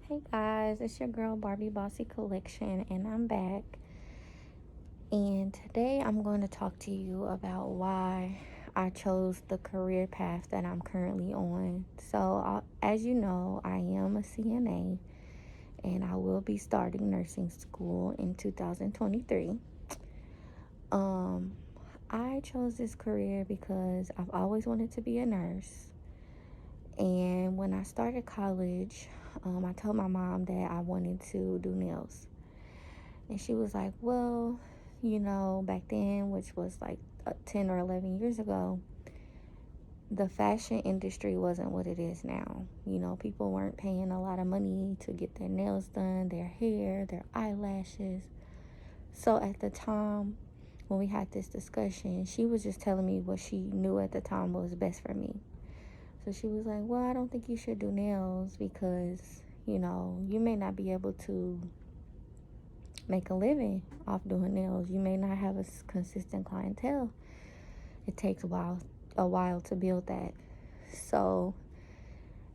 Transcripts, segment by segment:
Hey guys, it's your girl Barbie Bossy Collection, and I'm back. And today I'm going to talk to you about why I chose the career path that I'm currently on. So, as you know, I am a CNA and I will be starting nursing school in 2023. Um, I chose this career because I've always wanted to be a nurse. And when I started college, I told my mom that I wanted to do nails. And she was like, well, back then, which was like 10 or 11 years ago, the fashion industry wasn't what it is now. People weren't paying a lot of money to get their nails done, their hair, their eyelashes. So at the time, when we had this discussion, she was just telling me what she knew at the time was best for me. So she was like, well, I don't think you should do nails because, you may not be able to make a living off doing nails. You may not have a consistent clientele. It takes a while to build that. So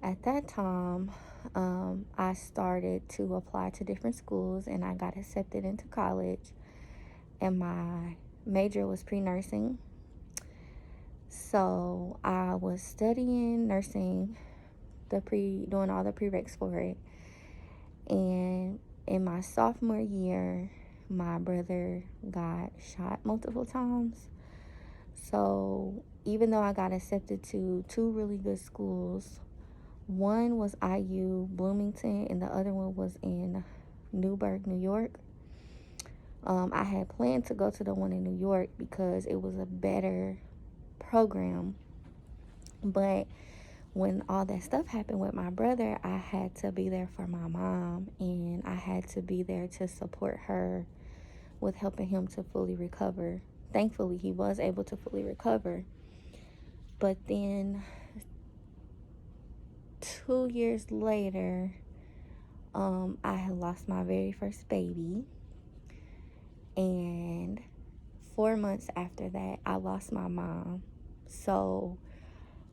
at that time, I started to apply to different schools and I got accepted into college. And my major was pre-nursing. So I was studying nursing, doing all the prereqs for it. And in my sophomore year, my brother got shot multiple times. So even though I got accepted to two really good schools, one was IU Bloomington and the other one was in Newburgh, New York. I had planned to go to the one in New York because it was a better program. But when all that stuff happened with my brother, I had to be there for my mom and I had to be there to support her with helping him to fully recover. Thankfully, he was able to fully recover. But then 2 years later, I had lost my very first baby. And 4 months after that, I lost my mom. So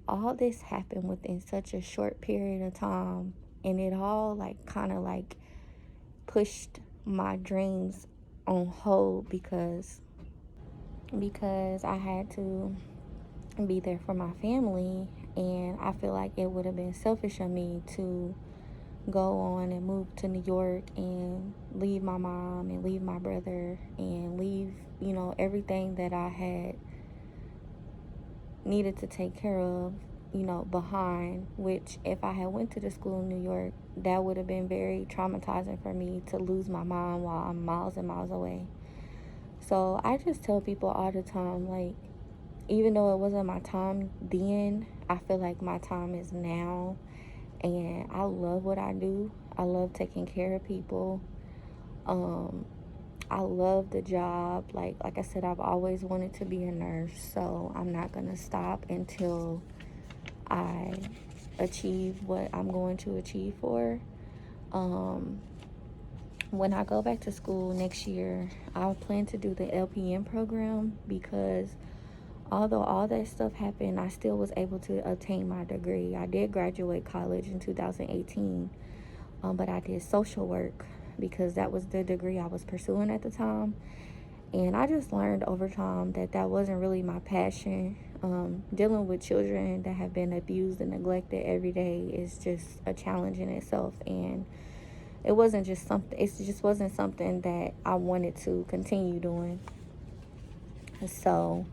all this happened within such a short period of time. And it all kind of pushed my dreams on hold because I had to be there for my family, and I feel like it would have been selfish of me to go on and move to New York and leave my mom and leave my brother and leave, everything that I had needed to take care of, behind, which if I had went to the school in New York, that would have been very traumatizing for me to lose my mom while I'm miles and miles away. So I just tell people all the time, even though it wasn't my time then, I feel like my time is now. And I love what I do. I love taking care of people. I love the job. Like I said, I've always wanted to be a nurse. So I'm not going to stop until I achieve what I'm going to achieve for. When I go back to school next year, I plan to do the LPN program because although all that stuff happened, I still was able to obtain my degree. I did graduate college in 2018, but I did social work because that was the degree I was pursuing at the time. And I just learned over time that that wasn't really my passion. Dealing with children that have been abused and neglected every day is just a challenge in itself. And it just wasn't something that I wanted to continue doing. So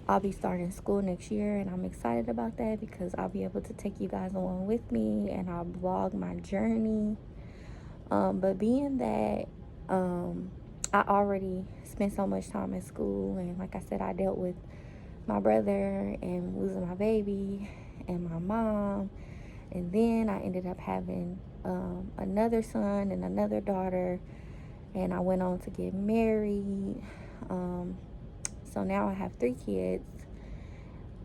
I'll be starting school next year, and I'm excited about that because I'll be able to take you guys along with me and I'll vlog my journey. But being that I already spent so much time in school, and like I said, I dealt with my brother and losing my baby and my mom, and then I ended up having another son and another daughter, and I went on to get married. So now I have 3 kids,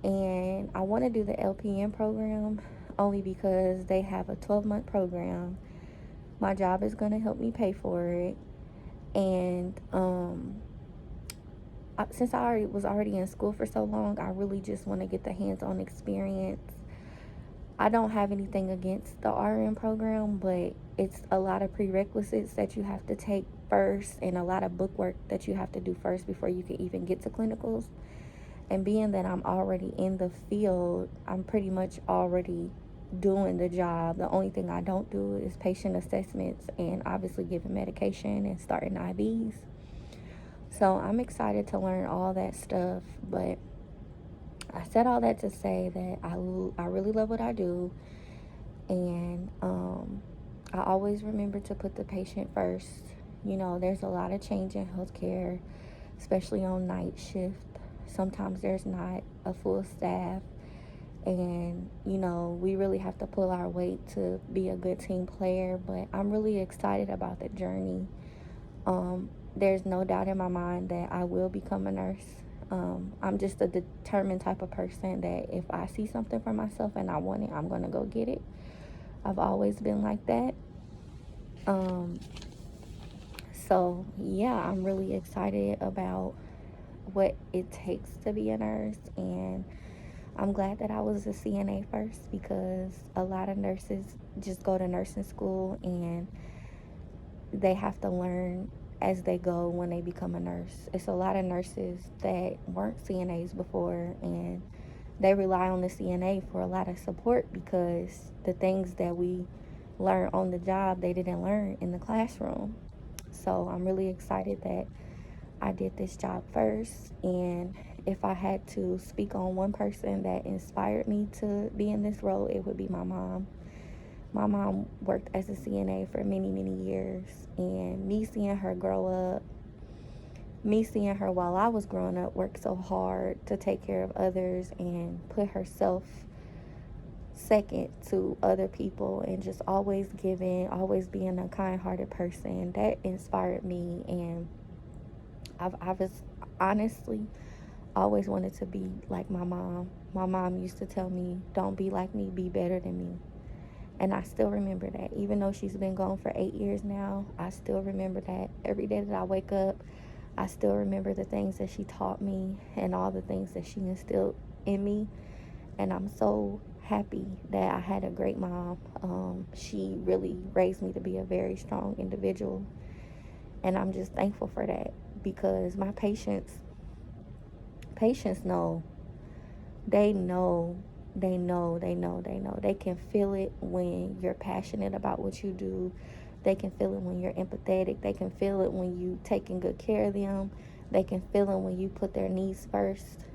and I want to do the LPN program only because they have a 12-month program. My job is going to help me pay for it. And since I was already in school for so long, I really just want to get the hands-on experience I don't have anything against the RN program, but it's a lot of prerequisites that you have to take first and a lot of book work that you have to do first before you can even get to clinicals. And being that I'm already in the field, I'm pretty much already doing the job. The only thing I don't do is patient assessments and obviously giving medication and starting IVs. So I'm excited to learn all that stuff, but I said all that to say that I really love what I do, and I always remember to put the patient first. You know, there's a lot of change in healthcare, especially on night shift. Sometimes there's not a full staff, and you know, we really have to pull our weight to be a good team player. But I'm really excited about the journey. There's no doubt in my mind that I will become a nurse. I'm just a determined type of person that if I see something for myself and I want it, I'm going to go get it. I've always been like that. Um, so, yeah, I'm really excited about what it takes to be a nurse. And I'm glad that I was a CNA first, because a lot of nurses just go to nursing school and they have to learn as they go when they become a nurse. It's a lot of nurses that weren't CNAs before, and they rely on the CNA for a lot of support, because the things that we learn on the job they didn't learn in the classroom. So I'm really excited that I did this job first. And if I had to speak on one person that inspired me to be in this role, it would be my mom. My mom worked as a CNA for many, many years, and me seeing her grow up, me seeing her while I was growing up work so hard to take care of others and put herself second to other people, and just always giving, always being a kind-hearted person, that inspired me. And I've honestly always wanted to be like my mom. My mom used to tell me, don't be like me, be better than me. And I still remember that. Even though she's been gone for 8 years now, I still remember that. Every day that I wake up, I still remember the things that she taught me and all the things that she instilled in me. And I'm so happy that I had a great mom. She really raised me to be a very strong individual. And I'm just thankful for that, because my patients know. They know, they can feel it when you're passionate about what you do. They can feel it when you're empathetic. They can feel it when you taking good care of them. They can feel it when you put their needs first.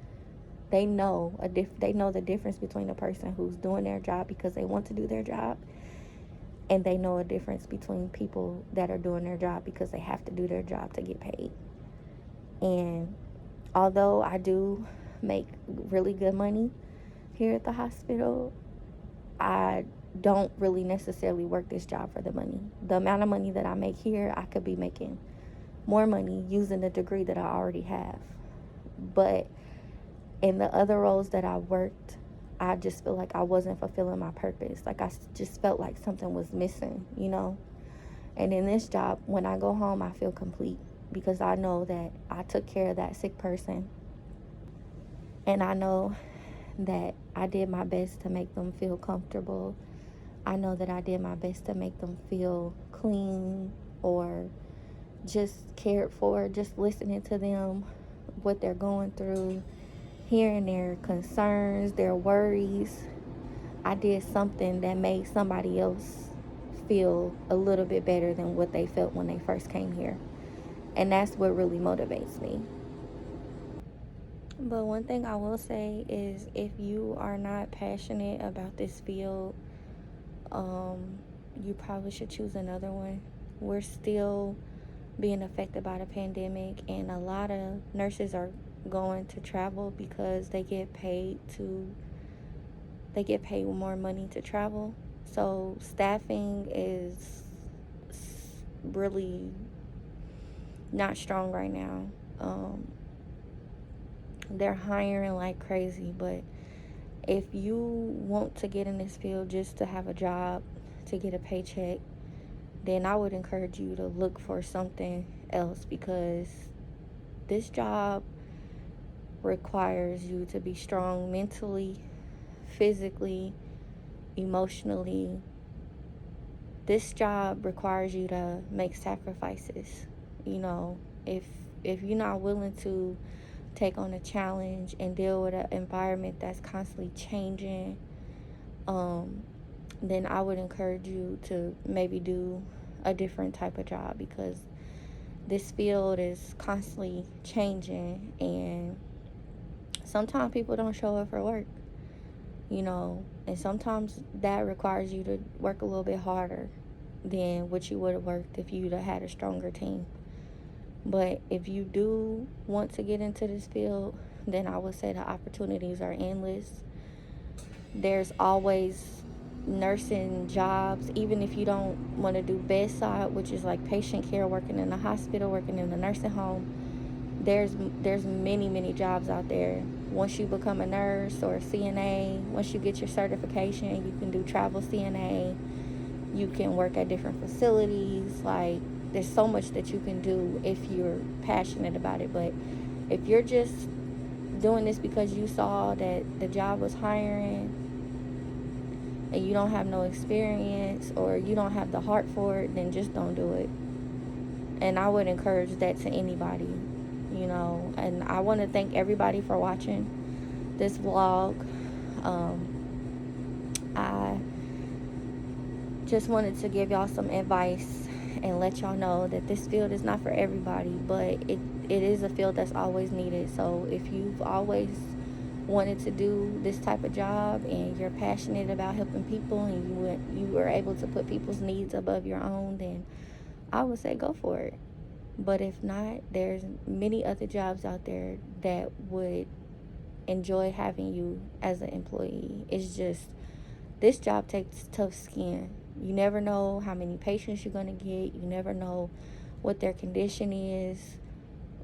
They know the difference between a person who's doing their job because they want to do their job, and they know a difference between people that are doing their job because they have to do their job to get paid. And although I do make really good money here at the hospital, I don't really necessarily work this job for the money. The amount of money that I make here, I could be making more money using the degree that I already have. But in the other roles that I worked, I just feel like I wasn't fulfilling my purpose. Like I just felt like something was missing, you know? And in this job, when I go home, I feel complete, because I know that I took care of that sick person. And I know that I did my best to make them feel comfortable. I know that I did my best to make them feel clean or just cared for, just listening to them, what they're going through, hearing their concerns, their worries. I did something that made somebody else feel a little bit better than what they felt when they first came here. And that's what really motivates me. But one thing I will say is, if you are not passionate about this field, you probably should choose another one. We're still being affected by the pandemic, and a lot of nurses are going to travel because they get paid more money to travel. So staffing is really not strong right now. They're hiring like crazy, but if you want to get in this field just to have a job, to get a paycheck, then I would encourage you to look for something else, because this job requires you to be strong mentally, physically, emotionally. This job requires you to make sacrifices. You know, if you're not willing to take on a challenge and deal with an environment that's constantly changing, then I would encourage you to maybe do a different type of job, because this field is constantly changing, and sometimes people don't show up for work, and sometimes that requires you to work a little bit harder than what you would have worked if you'd have had a stronger team. But if you do want to get into this field, then I would say the opportunities are endless. There's always nursing jobs, even if you don't want to do bedside, which is like patient care, working in a hospital, working in a nursing home. There's many jobs out there. Once you become a nurse or a CNA, once you get your certification, you can do travel CNA. You can work at different facilities. Like, there's so much that you can do if you're passionate about it. But if you're just doing this because you saw that the job was hiring and you don't have no experience or you don't have the heart for it, then just don't do it. And I would encourage that to anybody, And I want to thank everybody for watching this vlog. I just wanted to give y'all some advice and let y'all know that this field is not for everybody, but it is a field that's always needed. So if you've always wanted to do this type of job and you're passionate about helping people and you were able to put people's needs above your own, then I would say go for it. But if not, there's many other jobs out there that would enjoy having you as an employee. It's just, this job takes tough skin. You never know how many patients you're going to get. You never know what their condition is.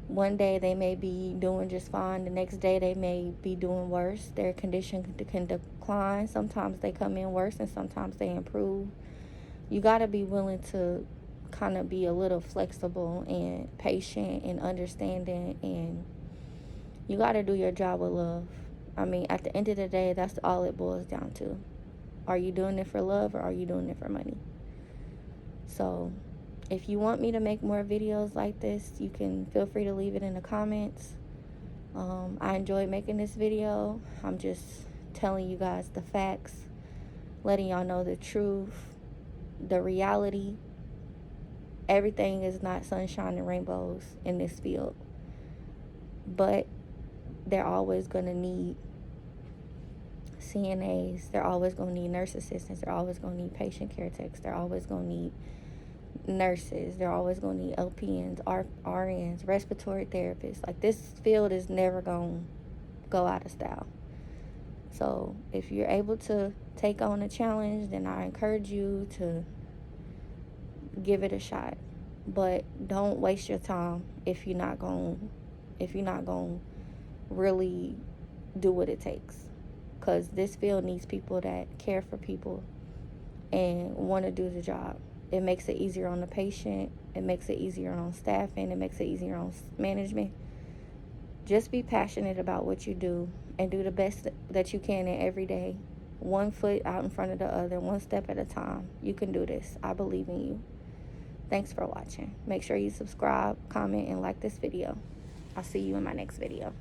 One day they may be doing just fine. The next day they may be doing worse. Their condition can decline. Sometimes they come in worse and sometimes they improve. You got to be willing to kind of be a little flexible and patient and understanding, and you got to do your job with love. I mean, at the end of the day, that's all it boils down to. Are you doing it for love or are you doing it for money? So if you want me to make more videos like this, you can feel free to leave it in the comments. I enjoyed making this video. I'm just telling you guys the facts, letting y'all know the truth, the reality. Everything is not sunshine and rainbows in this field, but they're always going to need CNAs. They're always going to need nurse assistants. They're always going to need patient care techs. They're always going to need nurses. They're always going to need LPNs, RNs, respiratory therapists. Like, this field is never going to go out of style. So if you're able to take on a challenge, then I encourage you to give it a shot. But don't waste your time if you're not going to really do what it takes. Because this field needs people that care for people and want to do the job. It makes it easier on the patient. It makes it easier on staffing. It makes it easier on management. Just be passionate about what you do and do the best that you can in every day. One foot out in front of the other, one step at a time. You can do this. I believe in you. Thanks for watching. Make sure you subscribe, comment, and like this video. I'll see you in my next video.